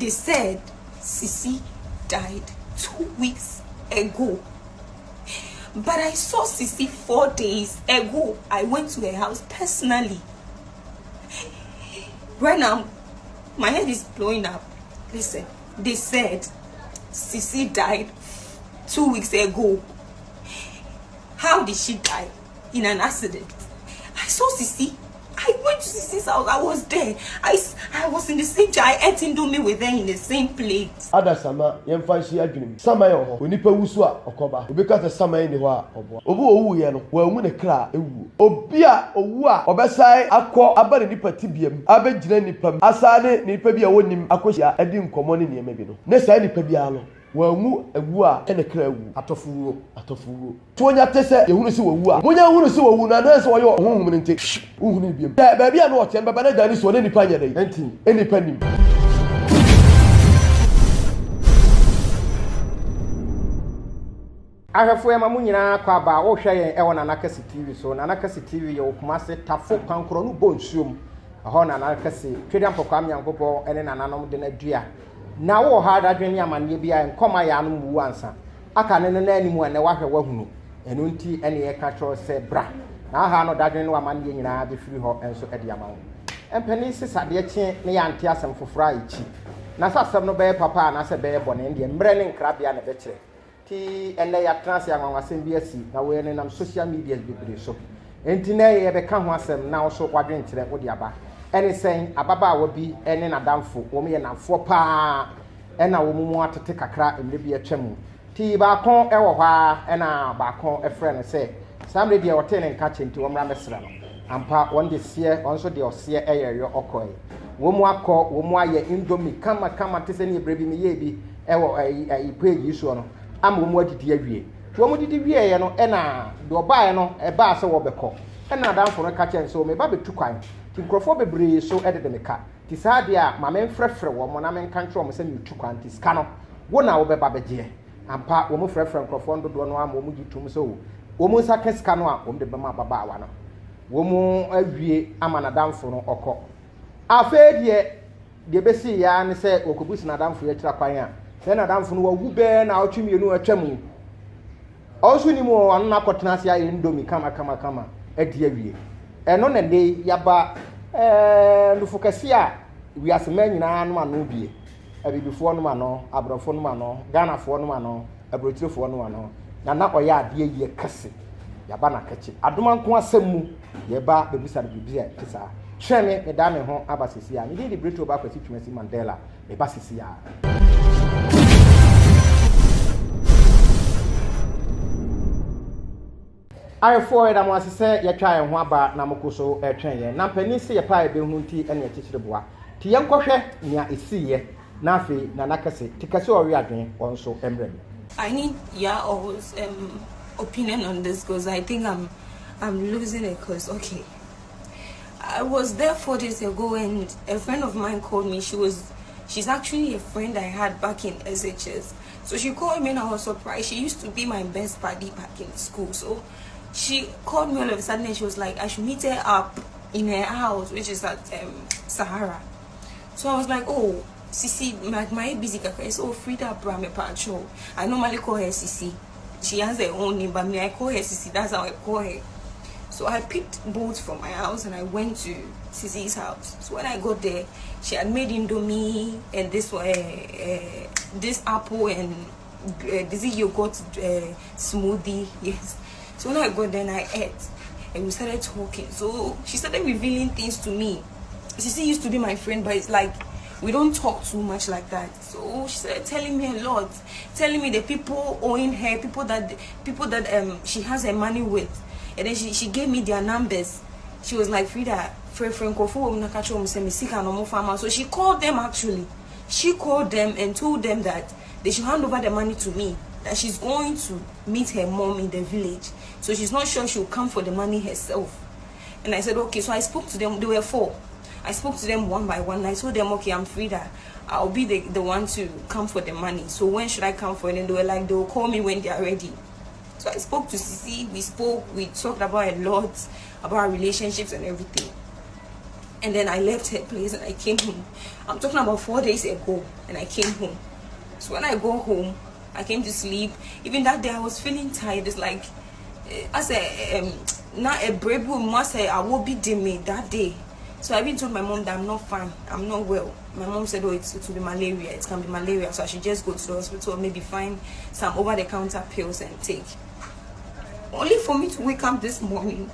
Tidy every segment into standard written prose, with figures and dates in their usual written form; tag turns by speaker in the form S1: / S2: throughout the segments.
S1: They said Sisi died 2 weeks ago. But I saw Sisi 4 days ago. I went to her house personally. Right now, my head is blowing up. Listen, they said Sisi died 2 weeks ago. How did she die? In an accident. I saw Sisi. I went to Sisi's house. I was there. I was in the same chair. I ate INDOMIE with her in the same plate.
S2: Ada sama yemfa shi adwene. Sama ye ho. Onipa wusu a okoba. Obi ka se sama ye ne ho a obo. Obi owu ye no. Wa mu ne kra ewu. Obi a owu a obesai akọ abare nipa tibiam. Abegyina nipam. Asane nipa bi a wonim akohia adi nkomo ne niema bi no. Ne sai nipa bi a no. Wa mu ewu a ene kra ewu. Atofuwo. Tuonya tese ye hunu si wowu a. Monya hunu si wowu na na se wo ye honhum ne nte. Uhunu biem. Ba bia no o tem baba na dani so ne nipa nyere. Enti enipa nim.
S3: Ahwefo ema mu nyina kwa ba wo hwe yen ewo na nakasi TV so na nakasi TV ye okumase tafo kankro no bonsuom ho na nakasi twede ampokwa amyankopɔ ene nananom de na dua na wo ha dadwene amane bia nkoma ya no mu ansa aka ne na animu ene wahwe wahunu eno nti ene ye ka tro se bra na ha no dadwene no amane nyina be firi ho enso ede amawo empani sisade kye ne ya ante asem fofora ichi na sasem no be papa na se be bone ndie mbre ne nkrabia ne be kire ti ene ya transi anwanwasem bi asi na we ne nam social media bebre so enti na ye be ka ho asem na wo so kwadwen kire wo de aba ene sen ababa wa bi ene nadamfo wo me ye namfo pa ena wo mu atete kakra emre bi atwam ti ba kon ewo hwa ena ba kon efre ne se samre dia wote ne nka chenti wo mra mesra no ampa won de sie won so de ose eyeyo okoi wo mu akọ wo mu aye INDOMIE kama te se ne ebre bi me ye bi ewo page so no ama wo mu adidi awie wo mu didi wie ye no ena de obae no eba se wo bekọ ena adamfo no ka chen so me ba betu kwan ti nkrofo bebre so edede meka ti saade a ma men frefre wo mo na men kantro mo se me tu kwan ti ska no wo na wo beba beje ampa wo mu frefre nkrofo ndodo no ama wo mu gitum so wo mu sa keska no a wo de bema baba awa no wo mu awie ama na damfo no okọ afedie de besi ya ne se okobusi na damfo ya kira kwan a se na damfo no wagu be na otwemienu atwamu osu ni mu anu na kotena ase aye INDOMIE kama adi awie eno na de yaba nufukasi a wiasema nyina no ano bie abibifo no ano abrofo no ano ganafo no ano abrotirefo no ano na oya ade yie kase yaba na kachi adomanko asemu yeba bebisa bibia tisa tweme me da me ho abasisi a me di breto ba kwasi twumasi Mandela me basisi a ayefo eda mo asese ye twa ye ho aba na mokoso etwen ye na pani se ye pa ebe hu nti ene ekichireboa ti ye nkohwe nia esiye na afi na nakase tikase ori adwen onso emrem.
S1: I need y'all's opinion on this because I think I'm losing it because okay, I was there 4 days ago and a friend of mine called me. She's actually a friend I had back in SHS. So she called me and I was surprised. She used to be my best buddy back in school. So she called me all of a sudden and she was like, I should meet her up in her house, which is at Sahara. So I was like, oh, Sisi, my busy kaka is Frida Brame Pacho. I normally call her Sisi. She has her own name, but me, I call her Sisi. That's how I call her. So I picked boats from my house and I went to Sisi's house. So when I got there, she had made INDOMIE and this apple and this yogurt smoothie. Yes. So when I got there and I ate and we started talking. So she started revealing things to me. Sisi used to be my friend, but it's like we don't talk too much like that. So she started telling me a lot, telling me the people owing her, people that she has her money with. And then she gave me their numbers. She was like, Frida, so she called them actually. She called them and told them that they should hand over the money to me. That she's going to meet her mom in the village. So she's not sure she'll come for the money herself. And I said, okay. So I spoke to them. There were 4. I spoke to them one by one. And I told them, okay, I'm Frida. I'll be the one to come for the money. So when should I come for it? And they were like, they'll call me when they're ready. So I spoke to Sisi, we talked about a lot, about our relationships and everything. And then I left her place and I came home. I'm talking about 4 days ago, and I came home. So when I go home, I came to sleep. Even that day I was feeling tired. It's like I said, not a brave woman must say I will be me that day. So I even told my mom that I'm not fine, I'm not well. My mom said, oh, it will be malaria, it can be malaria, so I should just go to the hospital or maybe find some over-the-counter pills and take. Only for me to wake up this morning.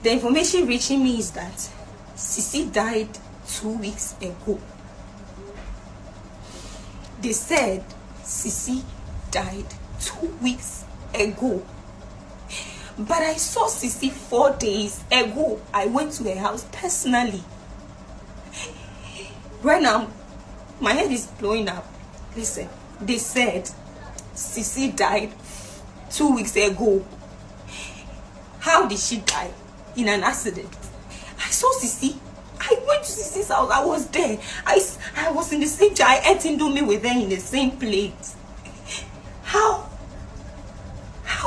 S1: The information reaching me is that Sisi died 2 weeks ago. They said Sisi died 2 weeks ago. But I saw Sisi 4 days ago. I went to her house personally. Right now, my head is blowing up. Listen, they said Sisi died 2 weeks ago. How did she die? In an accident. I saw Sisi. I went to Sisi's house. I was there. I was in the same chair. I ate INDOMIE with her in the same plate. How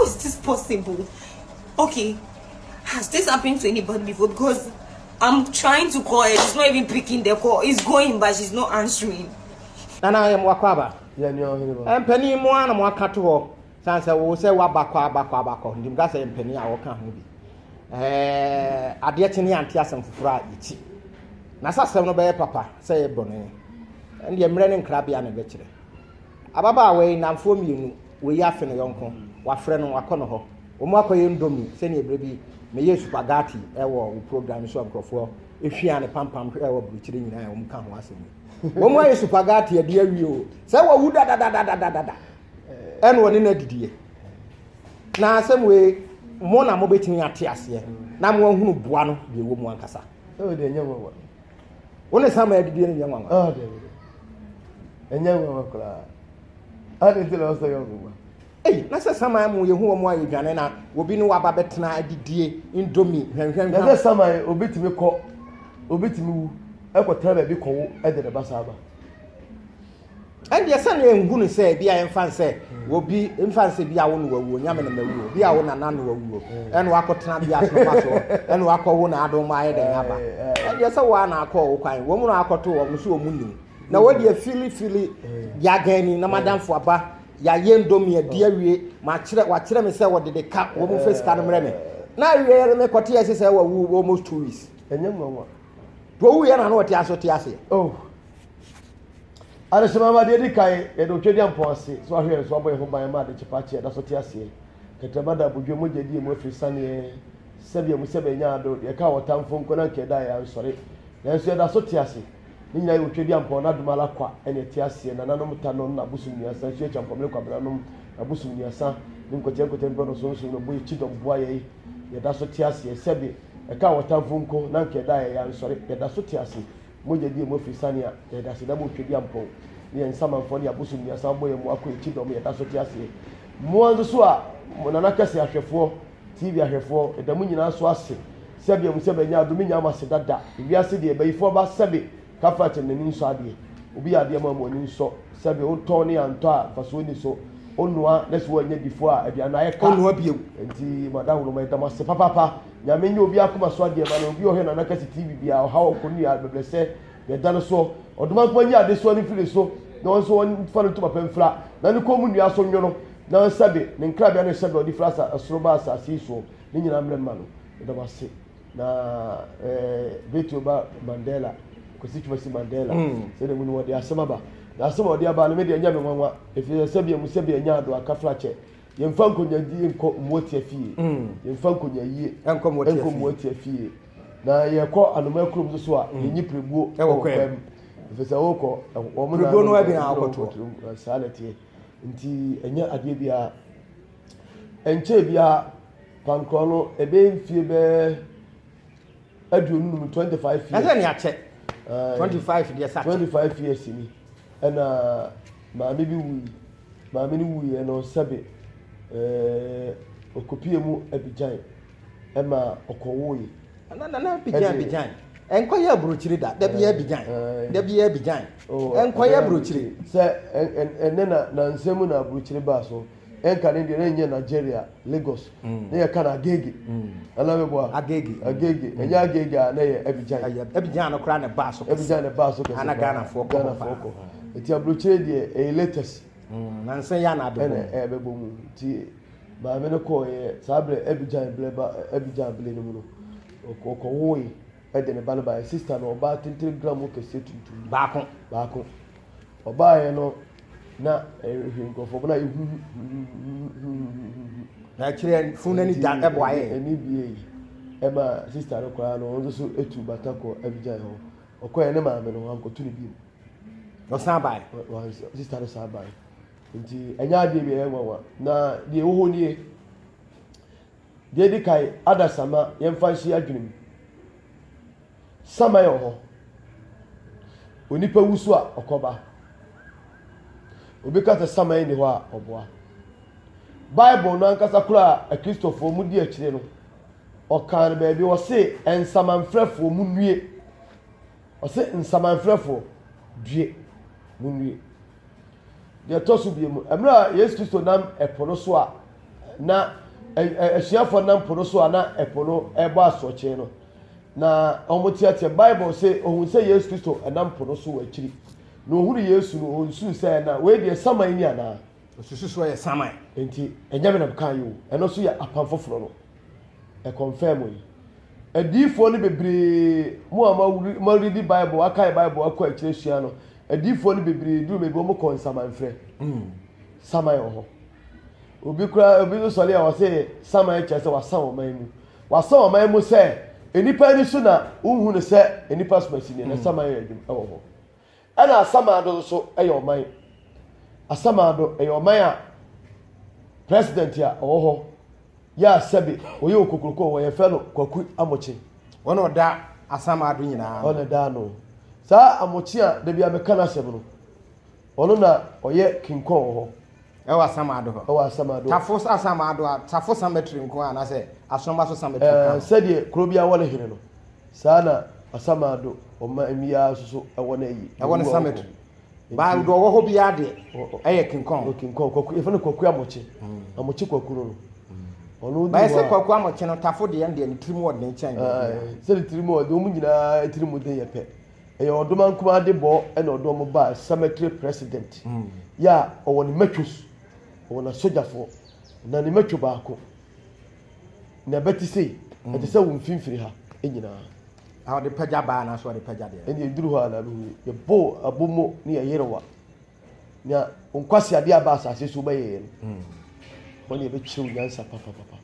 S1: is this possible? Okay, has this happened to anybody before? Because I'm trying to call her. She's not even picking the call. It's going, but she's not answering.
S3: Nana, I am Wakwaba.
S2: Yeah, no.
S3: And Penny Moana Mwakato. Sansa will say Wabako. Dimgasa and Penny, I will come. Adiatini Antiasam for iti. Nasa no bear papa, say Bonnie. And the American crabby and a veteran. Ababa way now for me, we are finna uncle, what friend or Wakono. Omako INDOMIE, send a baby, may use spaghetti, ever program so for if she and a pam ever bleaching in I can't was me. One way spaghetti, a dear you. Say what would da. And one in a dear. Now, some way, Mona mobiting at Tiasia. Now, one who buano, the woman cassa.
S2: Oh, the young one.
S3: Only some young one.
S2: Oh, David. A young one. I didn't tell us the young woman.
S3: Hey, nasa sama mu yehu omo ayedwane na obi no waba betena adidie INDOMIE hwenhwen
S2: nasa sama obetimi kọ obetimi wu ekotara ba bi kọwo edere basaba
S3: and ye sane enhu no say bia emfa nse obi emfa nse bia wo no wawu nyame na mawu bia wo na nanu wawu en wakotena bia so maso en wakọwo na adom ayede yaba and ye say wa na akọ wo kwan wo mu no akoto wo mu so omunim na wo de fili ya gani na madam fo aba ya INDOMIE dia wie ma kire wa kire me say wo de ka wo mu face ka no mre me na wie me kote ya say wo wu almost 2 weeks
S2: enye mwa
S3: to wu ya na no ti aso ti ase
S2: oh ala shema ma de kai e do twedi ampo ase so ahwe so aboy ho ban ma de chipa che da so ti ase ketema da bodwe mo jadi mo afri sane sebia mu sebe nya do ye ka wotamfo nko na ke da ya sore na so da so ti ase ninya yo twedi ampo na dumala kwa ene ti ase na nanom Tano na busumni asa so champomle kwa branom na busumni asa ninkote mbono so no boy chidom boa ye da so ti ase sebe e ka wotamfo nko na ke da ya sore ye da so ti ase moje die mo fisania ya da se da bo twedi ampo ni ensama mfo ni abusumni asa boye mo akọ chidom ye da so ti ase mo anzo so a mo na nakase ahwefo TV ahwefo e da mo nyina so ase sebe mu sebe nya adumi nya ma se dada wi ase de be ifo ba sebe kafa che nani nso ade obi ade ma mo ni nso sebe o to ni anto a faso ni so onua na so anya bifo a ade ana ye ka
S3: onua biewu
S2: enti madahuru ma ita ma se papa nya menye obi akoma so ade ma na obi ohe na nakase TV bia o ha o ko ni abeblese be dan so oduma ko anya ade so ni fili so na won so won fa no to papa mfra na ni ko mu nua so nwono na sebe ne nkra bia no sebe odi frasa asroba asasi so ni nyina mre ma no da ba se na Betty Oba Mandela Kwesi Mandela se de mu no de asema ba na asema odi aba no me de nya me nwanwa efi sebe mu sebe nya do akafra che ye mfa nkonya di nko moti afie ye mfa nkonya yie
S3: enko
S2: moti afie na ye ko anoma krum so a ye nyiprebuo
S3: e wo kwem
S2: efi se wo ko wo mu na
S3: prebuo no abi na akoto
S2: salati nti enya ade bia enche bia pankro no ebe mfie be aduonu 25 years
S3: asa ni ache 25 years
S2: 25 years ni na maame bi wu maame ni wu ye no sebe okopie mu abijan ema okowoyi
S3: na bijan enko ya bruchiri da bia bijan enko ya bruchiri
S2: se enena na nsemu na bruchiri ba so enka ne de nye Nigeria Lagos ne ye kana agege ala me bo
S3: agege
S2: enya agege na ye
S3: Abidjan no kra ne baso
S2: ana
S3: Ghana for
S2: eti abrochire de e latest
S3: na nsen ya na ade
S2: be bo mu ti ba me no ko ye sabre Abidjan ble no mu no ko wo yi e de ne ba no ba sister no ba 33 gram o kese tuntum baako oba ye no na nkofo na ihu
S3: na kire fun ni da ebo aye
S2: eni bie e ma sister no kwa no nzo so etu batako Abidjan ho okoye ne ma me no anko tu ni bi
S3: no sabai
S2: sister no sabai nti enya de bi e wawa na de wo nie de di kai adasama yemfa hyi adwenem sama yo ho onipa wusu a okoba obi ka te sama ni ho a oboa Bible no ankasa kura a Christopher mu di akire no okan ba bi wo se ensamanfrefo mu nwie o se ensamanfrefo due mu nwie de tosu bi mu emra Yesu Kristo nam epono so a na ehyiafo nam pono so a na epono ebo asoche no na omotiatia Bible se ohun se Yesu Kristo enam pono so akiri no ohuru Yesu no onsu se na we de saman ni ana
S3: osusu so ye saman
S2: enti enyame na kan yo eno so ya apanfoforo no e confirm yi adifo ni bebre mu ama read Bible akai Bible akọ akire sua no adifo ni bebre duru mebi omo kon saman frɛ saman ho obi kura obi no sɔle a wɔse saman kyɛ sɛ wasan o man mu sɛ enipa ni so na unhu ne sɛ enipa so machine na saman yɛ adwum ɛwɔ hɔ ɛna saman do so ɛyɛ ɔman asaman do ɛyɛ ɔman a president ya ɔwɔ hɔ ya sɛbe oyɛ okokroko wɔyɛ fɛ no Kwaku Amokye
S3: wɔn ɔda asaman do nyinaa
S2: ɔne da no saa Amokye a da bia meka na asɛm no ɔno na ɔyɛ kinkɔn wɔ hɔ
S3: ɛwɔ asamado ho
S2: ɛwɔ asamado
S3: tafo asamado tafo sametri nko ana sɛ asomba so sametri kan
S2: sɛdeɛ krobia wɔ ne hene no saa na asamado ɔma emia so ɛwɔ na yi
S3: ɛwɔ ne sametri ba do wɔ hɔ bia de ɛyɛ kinkɔn
S2: Kwaku efa ne Kwaku Amokye Kwaku no ɔno
S3: ba sɛ Kwaku Amokye no tafo de yɛn de ne tirimu wɔ ne nkyɛn
S2: sɛ ne tirimu wɔ de ɔmu nyinaa tirimu de yɛ pɛ ɛyɛ ɔdoma nkuma de bɔ ɛna ɔdɔm ba cemetery president ya ɔwɔ ne matwos ɔwɔ na sojafo na ne matwo baako na bɛti sei ɛte sɛ wo mfimfiri ha nyinaa
S3: a ɔde pagya baa na so ɔde pagya de
S2: ɛne ɛduru hɔ ana no yɛ bo abomo ne yɛ yerewa na nkwasi ade aba asase so bɛyɛ no wɔn yɛ bɛkyerɛw nyansa papapapa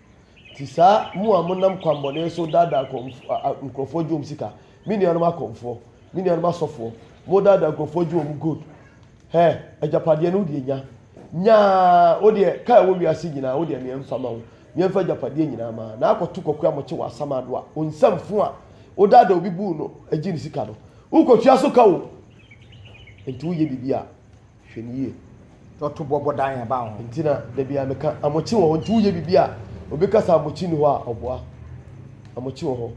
S2: ti saa mu a monam kwambɔne so dada nkurɔfoɔ dwom sika me nuanom akɔmfoɔ me nuanom asɔfoɔ mo dada nkurɔfoɔ dwom good hɛ agyapadeɛ no wode nya o de kai wo wiase nyina o de me mfama wo me mfa japadeɛ nyina ma na akɔto Kwaku Amokye wa asamado a onsamfo a o dada obi bu no agi ne sika no ukotua so ka wo enti wo ye bibia hwɛ ne yie
S3: to bobo dan ba ho
S2: enti na da bia meka Amokye wo enti wo ye bibia obi kasa Amokye ni hɔ a ɔboa Amokye wo hɔ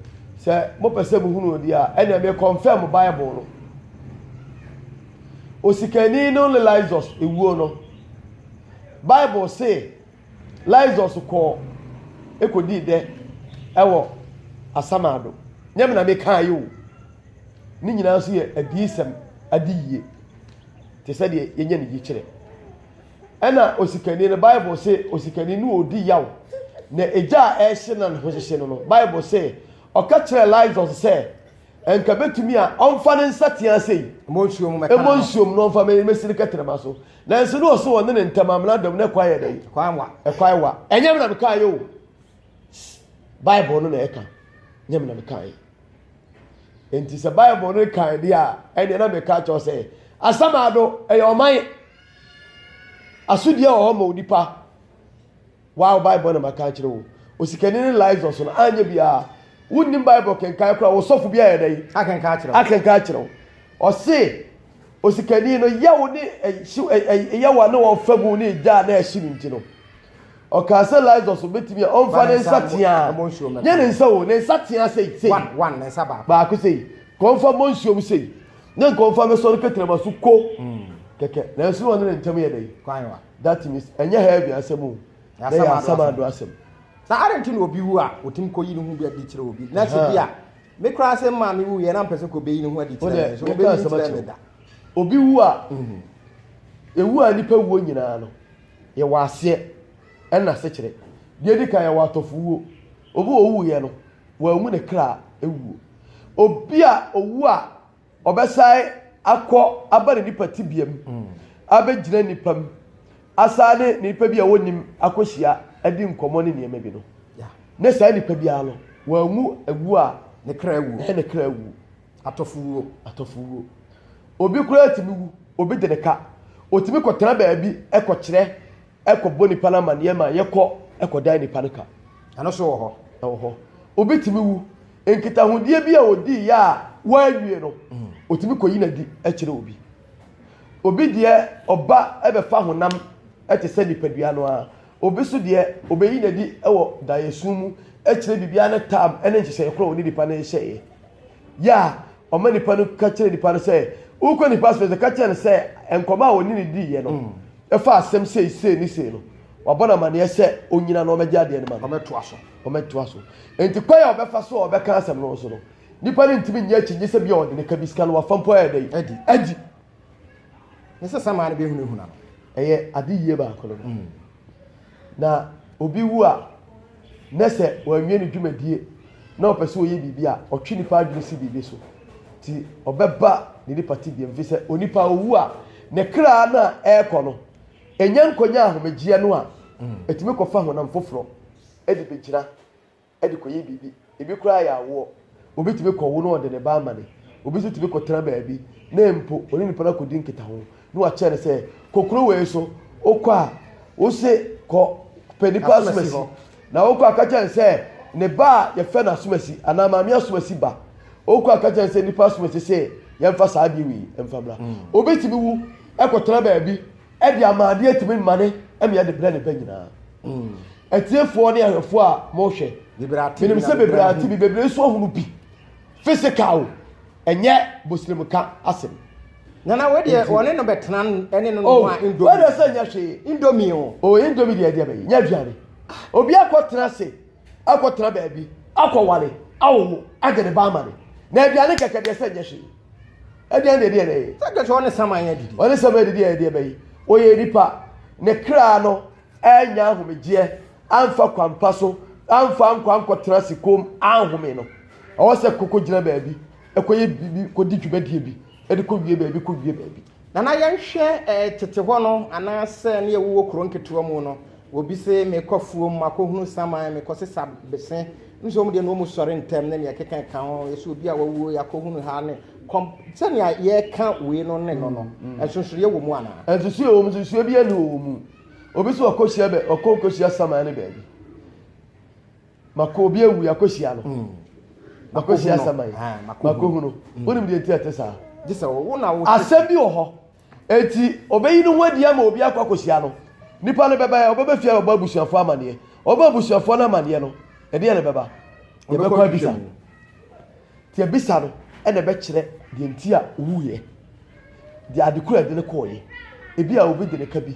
S2: sɛ mo pɛsɛ mo hunu odi a ɛna me confirm Bible no osikani no Lazarus ewuo no Bible say Lazarus ko ekodi de ewo asamado nyame na me kan yo ni nyina so ye adisem adiye te se de yenye ne gikire ena osikani no Bible say osikani no odi yaw na eja a ehye na ho hyehye no Bible say oka kire Lazarus say enka betumi a onfa ne nsatia sei
S3: monsuom meka
S2: monsuom no onfa me mesiri ketrema so na nso no so won ne ntamamna dom ne kwaye dai kwayewa enyem na meka yo Bible no na eka nyem na meka yi enti se Bible no kan dia ene na meka cho se asamado eyoman asudie o ma odipa wow Bible na meka kire wo osikani ne Lazarus no anya bia wunni Bible kenkan kura wo sofo bia ye dai akenka kire o se osikani no yawo ni yawo na wo famu ni ja na ehiri nti no o ka se Lazarus betimi on fa ne nsatia nye ne nsa wo ne nsatia sei
S3: one ne nsa
S2: ba ko sei konfa monsuom sei ne konfa me so ketrema so ko keke na so won ne ntem ye dey
S3: kwan wa
S2: that means enye heavy asemu ya sama do asem
S3: na arenti no obi wu a otim ko yi ne hu bi adi kire obi na se bia me kra asem ma me wu ye na mpese ko be yi ne hu adi kire so be yi kire da
S2: obi wu a ewu a nipa wuo nyina no ye wase na se kire de di kan ye watofu wuo obi owu ye no wa mu ne kra ewu obi a owu a obesai akọ abare nipa tibiam abegyina nipam asane nipa bi a wonim akohia adi nkomo ne niema bi no ne sai nipa bi a no wa mu agu a
S3: ne kra ewu
S2: atofuwo obi kura timi wu obi de ka otimi kotena baabi ekokire ekobọ nipa na ma niema yekọ ekodan nipa no ka
S3: ano so wo ho
S2: obi timi wu enkita hundie bi a odi ya wa awie no otimi koyi na di ekire obi de oba ebefa honam ete se nipadua no a obi so de obeyi na di ewo dayesumu ekire bibia na tam ene nhye ekro oni nipa na hye ya o ma nipa no ka kire nipa no se uko nipa so ka kire ne se enkoma oni ne di ye no efa asem sei ni sei no wabona ma ne se onyina no omegya de ne ma ometo aso enti kwaya obefa so obeka asem no so no nipa ne ntimi nya kinye se bia ode ne ka biska no wafampo ya dai adi
S3: nse sama ne be hunu na
S2: eye adi yie ba akolo na obi wu a nese wanwie ne dwumadie na opese oye bibia otwe nipa adwene si bibi so ti obeba ne nipa ti bia mfise onipa owu a ne kra na eko no enya nkonya ahomagie no a etimi kofa honam foforo edi begira edi koye bibi ebi kra ya wo obi timi kowo no ode ne ba amane obi so timi kotena baabi na empo oni nipa na kodi nkita ho no wa chere se kokoro we so okwa wo se ko penipa asumasi na okwa akacha se ne ba ye fe na asumasi ana maami asumasi ba okwa akacha se nipa asumasi se ye mfa saa bi wi emfamra obi timi wu ekotena baabi e di amade etimi mane emi de bra ne ba nyina etiefo ne ahwefo a mo hwe bebrati se bebrati bi bebre so hunu bi physical enye muslim ka asem
S3: nana we de one no betran ene no a indomie
S2: we de se nya hwe
S3: indomie
S2: indomie de be nya duane obi akotena se akotena baabi akowale awo agene ba amane na aduane keke de se nya hwe aduane de de
S3: saka so ne sama nya didi
S2: one sama de be oye nipa ne kra no enya ahomegie amfa kwampa so amfa ankotena se kom ahome no awose kokko gina baabi ekoye bibi kodi dwubadie bi edi ko wie baabi
S3: nana yenhwe tete ho no anase ne yewo kronketewa mu no obi se me kofuo makohunu saman me kosesa bese nso mu de no mu sore ntem ne keka ka ho yeso obi a wawo yakohunu ha ne sani ye ka we no ne no ensoso ye wo mu ana
S2: ensoso ye wo mu ensoso bi anu wo mu obi so akohia be okohia saman ne baabi mako obi ewu yakohia no makohia saman makohunu wonim de tiate sa
S3: disa wo na wo
S2: asabi ho eti obeyi no hwadi ama obi akwakohia no nipa ne beba obeba fia oba busuafo amane oba busuafo na amane no ede ne beba ye be kwa bisa ti bisa no ene be kire de ntia wuye de adekura de ne koye ebi a obi de ne ka bi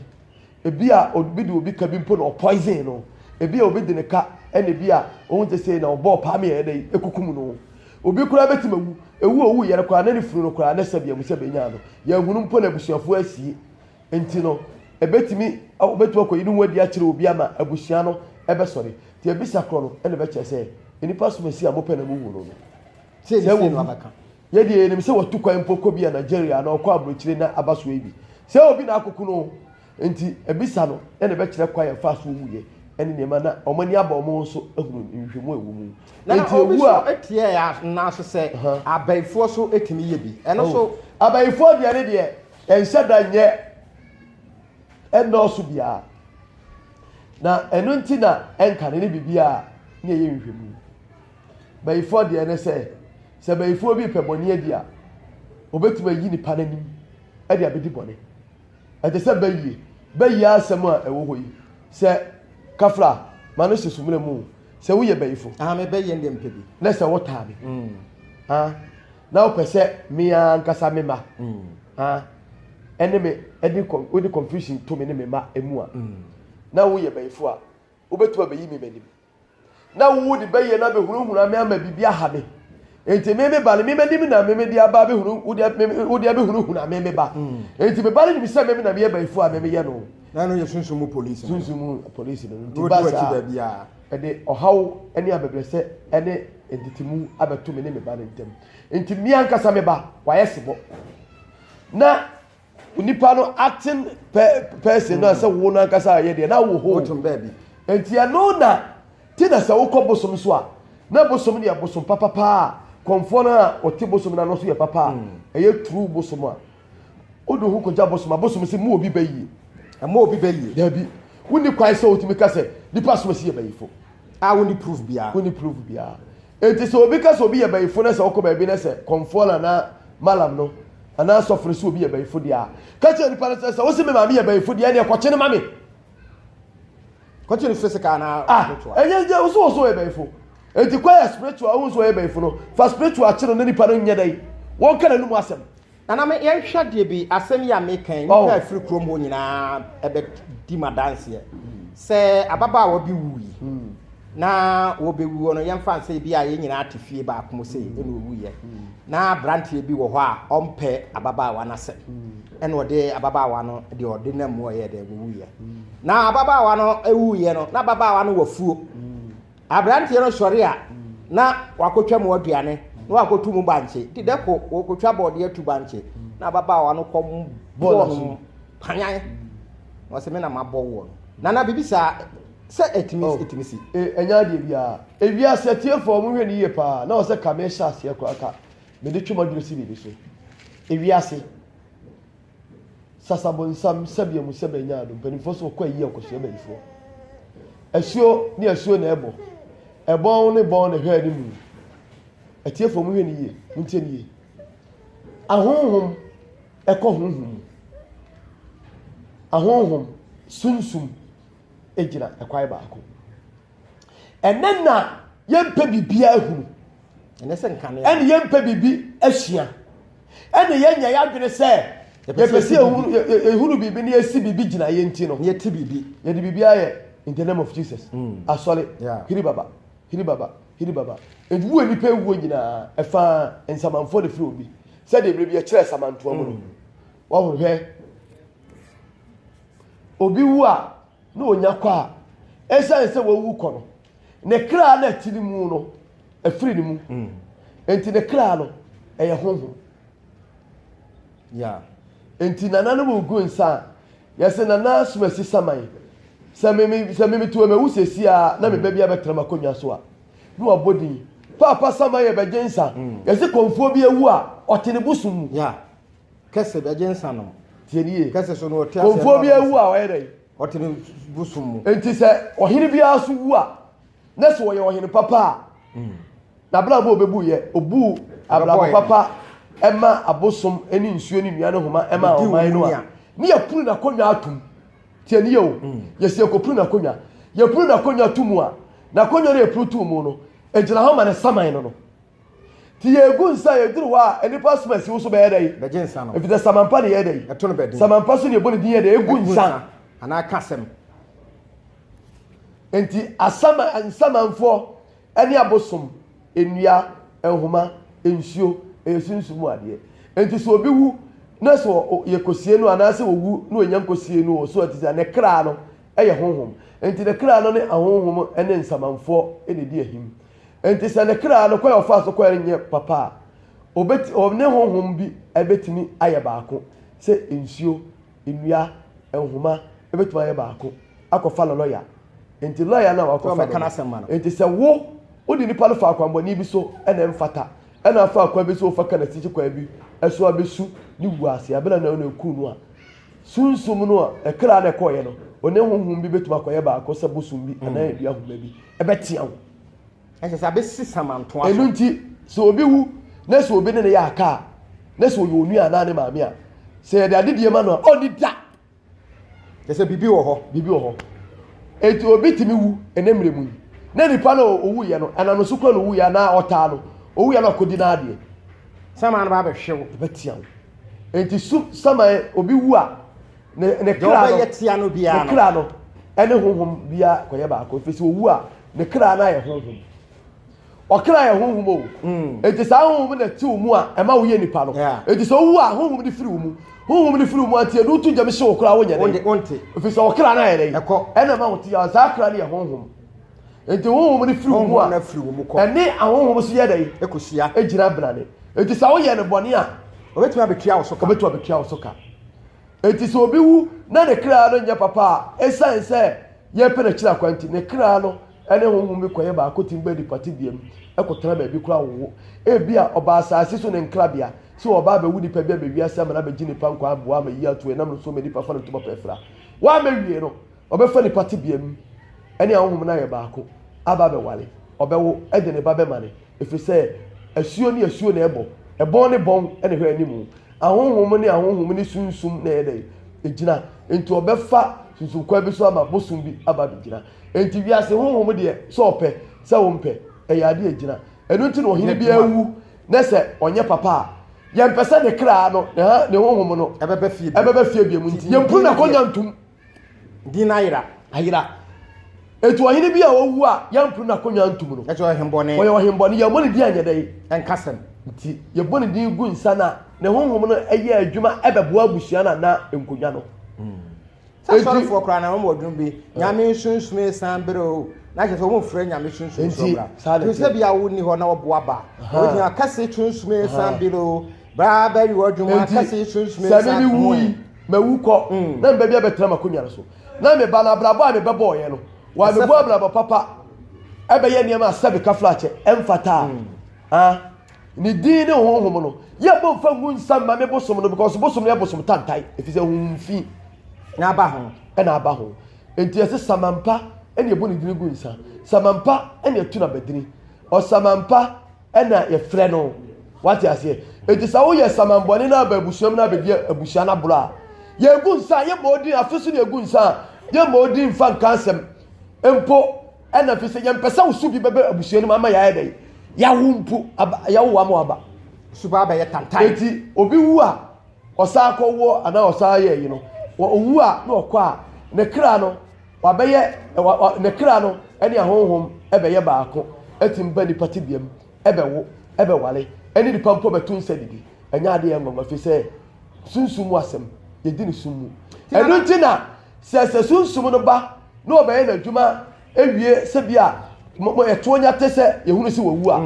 S2: ebi a obi de obi ka bi mpo no poison no ebi a obi de ne ka ene bi a ohun te say na obo pa me ye dey ekukum no obi kura betimawu owu yere kwa na ne furu no kwa na sabia mu sebenya no ye hunu mpo na busuafo asie enti no ebetimi obetu akoyi no wadi akire obi ama abusua no ebe sori ti ebisa kro no ene be kyese eni pasumasi a mope na mu wu no
S3: se no abaka
S2: ye die eni se watu kwa mpoko bi na Nigeria na okwa abrochire na abaso ebi se obi na akoko no enti ebisa no ene be kyere kwa ye fa so wuye ene ne ma na omani aba omo so ehunu nhwemu ewu mu
S3: enti ewu a etie ya na so se abaifo so etimi ye bi eno so
S2: abaifo de ne de enhye da nye enoso bia na enu nti na enka ne bibia ne ye nhwemu baifo de ne se baifo bi peboni adia obetuma yi ni pananim ade abedi bone ade se bayi asem a ewo hoyi se kafra manu sesumre mu se wo ye baifo
S3: me bayi ndem pebi
S2: na se wo taami na o pese mi ankasa mema enemy any confusion to me ne me ma emu a na wo ye bayifo a obetu abayi me manim na wo de baye na be hunu ame ama bibia ha me enti me ba me manim na me di aba be hunu wo de be hunu ame me ba enti me ba ni se me na me ye bayifo a me ye no
S3: na no ye sunsumu police
S2: no enti ba sa bia e de ohaw ene abebrese ene entitimu abeto me ne me ba ne ntem enti mi ankasa me ba wa yesebo na unipa no acting person no say wo na ankasa ye de na wo ho
S3: otum baby
S2: enti ya no na ti na say wo kọ bosom so a na bosom ne ya bosom papa komfor na oti bosom na no so ye papa eye true bosom a odo hu ko ja bosom se mu obi bayi
S3: ama obi bayi
S2: da bi woni kwai say otimi ka say nipa so se ye bayifo
S3: woni proof bia
S2: enti so obi ka so obi ye bayifo na say wo ko ba bi na say komfor na malam no ana sofre so obi ye bayifo dia ka che nipa na say wo se me ma me ye bayifo dia ne kwache ne ma me
S3: kwache ne physical na
S2: spiritual enye je wo so ye bayifo enti kwa spiritual wo so ye bayifo no fa spiritual che no nipa no nya dai won kana numu asem
S3: na me ye hwa de bi asem ya me kan nipa afiri krom ho nyina ebe di ma dance ye se ababa wo bi wuyi na wo be wu no yem fan se bi a ye nyina atifie ba akomo se eno wu ye na brantie bi wo ho a ompe ababa wa na se eno de ababa wa no de ode na mu ye de wu ye na ababa wa no ewu ye no na ababa wa no wafuo abrantie no sori a na wakotwa mu aduane na wakotu mu banche ti de ko wakotwa bode atu banche na ababa wa no kom bonu panyan wo se me na mabọ wo na bibisa se etimisi
S2: enya de bia evia setie for mu hwe ni ye pa na o se kamesha ase akwa aka me de twuma duro si bi so evia se sasabon sam sabia mu sebenya do panifo so kwa yi akoso banifo asuo ni asuo na ebon ne bon ne hwe ni mu etie for mu hwe ni ye ntie ni ye ahonhom ahonhom sumsum ejina ekwai baako enenna yempe bibia ehunu
S3: ene se nkane
S2: ene yempe bibi ahia ene yenya yadwene se yepese ehunu bibi ne esi bibi gina yenti no
S3: ye ti bibi
S2: ye di bibia ye in the name of Jesus asole hiri baba ewu enipa ewu nyina efa ensamanfo de firi obi se de bibia kire samanto amu no wo ho hwe obi wu a no onya kwa esa se wo kọ no ne kra na tiri mu no afiri ni mu enti ne kra no eye honhom enti nana no go nsa yese nana sumasi saman samemi to me wusesi a na me ba bia betra makonwa so a no abodi papa saman ye bejensa yese konfo bi ewu a otene busum
S3: kese bejensa no
S2: tieniye
S3: kese so no otia
S2: konfo bi ewu a oyere
S3: otene busum
S2: enti se ohine bia so wu a na se wo ye ohine papa na bla bo bebu ye obu abla papa ema abosom eni nsuo ni nua ne homa ema oman no a ne ya puru na konwa atum tie ne yo yesi ekopuru na konwa ye puru na konwa atumu a na konwa re puru tumu no ejira ho ma ne saman no ti ye gu nsa ye duru wa eni pasma si wo so be ye dai
S3: beje nsa no
S2: if the samanpa ne ye dai
S3: eto no bedin
S2: samanpa so ne boni din ye dai egu nsa
S3: ana kasem
S2: enti asama ansamanfo eni abosom enua ehoma ensuo esunsumu ade enti so obi wu na so ye kosie no ana se owu no enya kosie no so atiza ne kra no eye honhom enti ne kra no ne ahonhom ene nsamanfo ene di ahim enti se ne kra no kwa ofa so kwa nye papa obeti ne honhom bi ebetimi aye baako se ensuo enua ehoma ebetimi aye baako akofa lawyer enti lawyer na wakofa
S3: kana sema no
S2: enti se wo odi nipa no fa akwambo ni bi so ene mfata ena fa akwa bi so fa kana tichi kwa bi eso abesu ni wuase abena na na eku no a sunsum no a ekra na ekoye no one honhom bi betuma koye ba akosa bosum bi ana edua homa bi ebetia wo
S3: ese sa be sisamanto
S2: aso enunti so obi wu na so obi ne ya aka na so yo onu ana ne maame a se de adedie ma no oni da
S3: ese bibi wo ho
S2: eti obi timi wu enemre mu na nipa no owu ye no ana no so kwa no wu ya na ota no owu ya no kodi na ade
S3: sama na ba be hwewo
S2: betia wo enti saman obi wu a ne kra
S3: no bia
S2: no kra no ene honhom bia koye ba ko fesi owu a ne kra na ye honhom okra ye honhom o enti sa honhom na ti omu a ema wo ye nipa no enti so owu a honhom ni firi omu honhom ni firi omu ati enu tu jame hye okra wo nyane
S3: onte
S2: fesi okra na ye dai ena ma wo ti ya sa kra ne ye honhom enti honhom ni firi omu a ene ahonhom so ye dai
S3: ekosia
S2: ejira brane enti sa wo ye ne bone a
S3: obetuma betua wo soka
S2: enti so obi wu na ne kra no nya papa esanse ye pere kira kwanti ne kra no ene honhom bi koye ba akotimba di party biem ekotena ba bi kura wo ebia oba asase so ne nkrabia so oba ba wu nipa bia be wiase ma na be gini pa nkwa aboa ma yi atu enam no so me nipa fa no to pefra wa ma wie no obefa ni party biem ene honhom na ye ba ako aba be wale obewo ede ne ba be mane efise asuo ni asuo na ebon ne bon ene hwe animu ahonhom ni sunsum na ye dai ejina enti obefa sunsum kwa bi so ama bosum bi aba bi gina enti wiase honhom de so ope se wo mpe eyade ejina enu nti no hini bi awu na se onye papa ye mpese de kra no ne honhom no
S3: ebebe fie
S2: bi mu nti ye mpuru na konya ntum
S3: dinayira
S2: etu ohini bi a owu a ye mpuru na konya ntum no
S3: ejo hembone
S2: ye mo ne di anya dai
S3: enkasem
S2: nti ye boni din gu nsana ne honhom no eye adwuma ebeboa busia na enkonya no
S3: sorry for crying na mo drum bi nyame sunsume sanbere o na je so mo frɛ nyame sunsume so bra to se bia wo ni ho na wo boa ba o nya kase sunsume sanbere o bra ba wi odwuma kase sunsume sanbere
S2: sabe ni wuyi mawu kɔ na mba bia betra makonya so na me ba na brabo a me bebo ye no wa me bo brabo papa ebe ye niam asabe kaflache emfata ni din ne honhom no ye bo fa ngu nsam ma me bosom no because bosom no ye bosom tantai efise humfi
S3: na aba ho
S2: enti ese samampa ene ebo ni din gu nsa samampa ene atu na bedini o samampa ena ye frɛ no what you say enti sa wo ye samamboni na ba busuam na bedi abusia na bro ye gu nsa ye modin afesu ne gu nsa ye modin fa kansem empo ena fise ye mpesa usu bi bebe abusia no mama ya dai ya wumpu ya wo amo aba
S3: suba ba ye tantai
S2: enti obi wu a osa akɔwo ana osa ye yi no owu a na okɔ a ne kra no wabɛyɛ ne kra no ɛne ahonhom ɛbɛyɛ baako etimba ni party biam ɛbɛwale ɛne ni pampo betu nsadidi ɛnya ade yɛ ngoma fi sɛ sunsum wasɛm yedi ni sumu ɛno ntina sɛ sunsum no ba na ɔbɛyɛ na adwuma ewie sɛ bia mo ɛto nya te sɛ yehunu si wawu a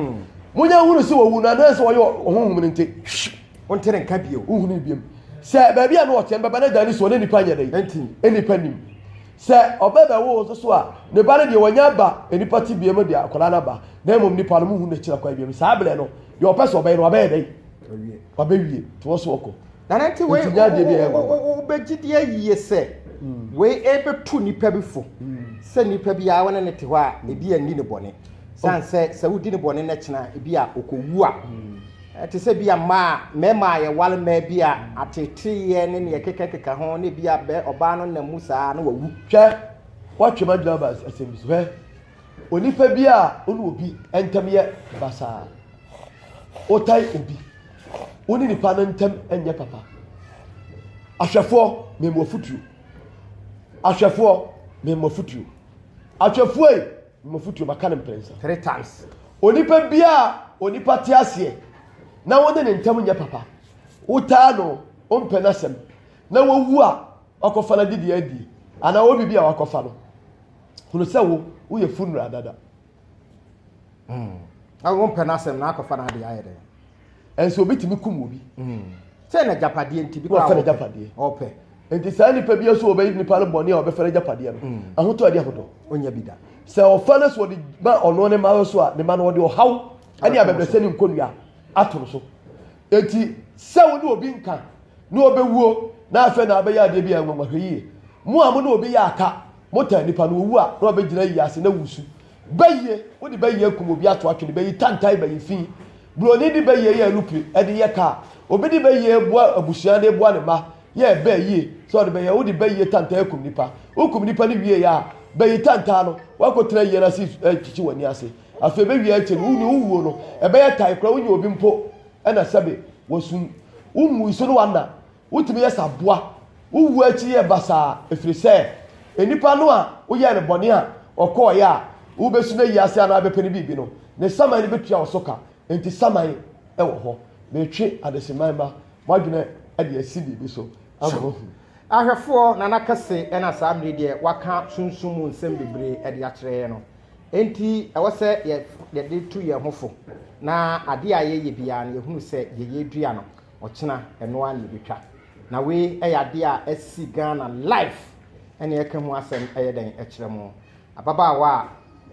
S2: monya hunu si wawu na na sɛ wɔyɛ ohonhom ne nte
S3: ontere nka bio
S2: ohunu biam sɛ baabi a no ɔtɛn bɛba na dani so ne nipa nya dai enipa nim sɛ ɔbɛbɛ wo so a ne ba ne de wɔnya ba enipa ti biam de akola na ba na emom nipa no mu hu na kyira kwa biam saa bele no de ɔpɛ sɛ ɔbɛyɛ no ɔbɛyɛ dai ɔbɛwie to wo so ɔkɔ
S3: na nanti we obegidi ayiye sɛ we ebetu nipa bi fo sɛ nipa bi a wona ne te hɔ a ebi ani ne bɔne san sɛ wudi ne bɔne na kyina ebi a okowu a te sɛ bia ma ye wale ma bia ateteye ne ne kekeka ho ne bia be oba no na musa na wawu
S2: hwɛ watwema drama asɛm so hwɛ onipa bia onu obi entam ye basa otai obi oni nipa no ntam enye papa ahwɛfo memo futuo ahwɛfo memo futuo maka ne mpensa
S3: 3 times
S2: onipa bia onipa te ase na wode ne ntam nya papa uta no ompe na sem na wowu a akofa na didi adi ana wo bibi a wakofa no hunu se wo ye funeral dada
S3: awo ompe na sem na akofa na de ayede
S2: enso obitimi kum obi
S3: se na japade enti bi
S2: kwa fa na japade
S3: ope
S2: enti sa nipa bi so obi nipa no boni a obefere japade no ahoto ade ahodo
S3: onya bida
S2: se ofa na so de ba ono ne ma so a ne ma no de ohaw ani abebrese ni nkonua atoro so enti se wo ne obi nka ne obewuo na afa na abeya ade bi anwa hweye mu a mo ne obi ya aka mota nipa no wu a na obegyina yi ase na wusu baye wo de baye akum obi ato atwene baye tantai baye fin broni de baye ya lupi e de ye ka obi de baye bua abusua de bua ne ma ye baye so de baye wo de baye tantai akum nipa okum nipa ne wie ya baye tantai no wakotra ye na si chichi wani ase afa be wie ache no wu no ebe ya tai kra wonye obi mpo na sabe wasum umu iso no wana utimi yesaboa uwu achi ye basa efrise enipa no a uye ne bone a okoye a ubesu na yiase ana abepeni bibi no ne saman ne betua osoka enti saman ewo ho na etwe adeseman ba madwene ade asi bibi so abo
S3: ahwefo na nakase ena samre de waka sunsum nsem bebre ade akyere no enti ewose ye de tu ye hofo na ade aye bia na ehunu se ye dua no ochena eno an betwa na we ade a asi Ghana life ene yeka hu asem den ekyere mo ababaawa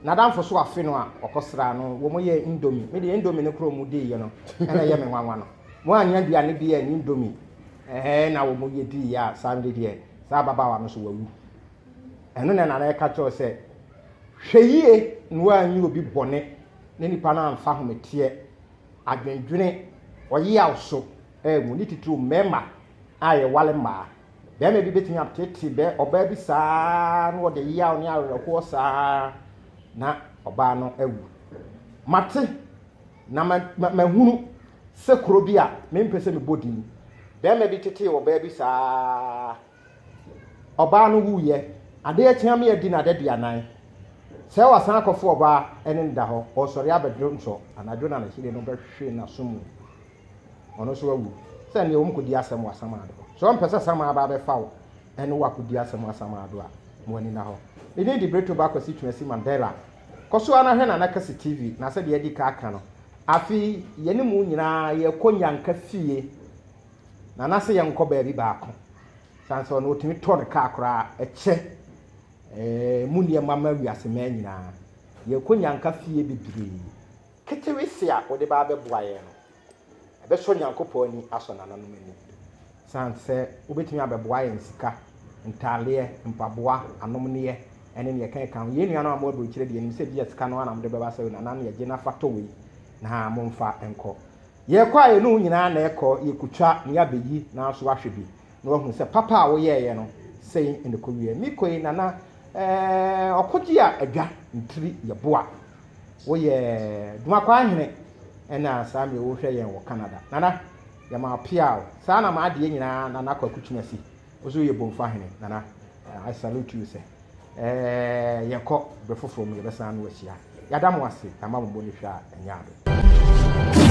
S3: na danfo so afe no a okosra no wo mo ye indomie me de indomie ne kro mu de ye no ena ye me nwanwa no mo anya dua ne bia ni indomie na wo mo ye di ya Sunday de sa babaawa no so wawu eno na na ka cho se hweyie no anyi obi bone ne nipa na amfa homete adwendwene oye awso mu ni titru mema aye wale ma be me bi betimi aptete be oba bi saa no de yaw ne awereko saa na oba no awu mate na mahunu se kuro bi a me mpese me bodini be me bi tete oba bi saa oba no wuye ade atia me adi na de anan se wasan akofo oba ene nda ho osori abedro nso anadwo na hire no behwe na somu ono so awu se ne omu kodi asem wasam ado so mpese sam aba be fawo ene wakodi asem wasam ado a mo ani na ho ene di breto ba kwasi twasi Mandela koso ana hwe na nakasi TV na se de adi ka aka no afi yene mu nyina ye konyanka fie na se ye nko ba bi ba ko sanso no otimi to ne ka akora eche munie mama wiase ma nyina ye konyanka fie bibiri ketewesi a wode ba beboa ye no ebe so nyankopɔ ni aso na nanu mani sanse obetimi abeboa ye nsika ntale mpaboa anom ne ene ne kan kan ye nua no amodo kire de nim se bia sika no anam de beba se na nan ye gina fato we na momfa enko ye kwa ye no nyina na ekɔ ye kutwa ne abeyi na so ahwe bi na ohun se papa a wo ye no sei ene ko wie mi koi nana okoji a adwa ntiri ye boa wo ye duma kwa hene ena sami wo hwe ye wo Canada nana ya ma pia sa na ma ade nyina nana kwa kutwumasi ozo ye bomfa hene nana I salute you say ye ko befofo mu ye besa no ahia yada mo ase ama mo bo ni hwa anya ado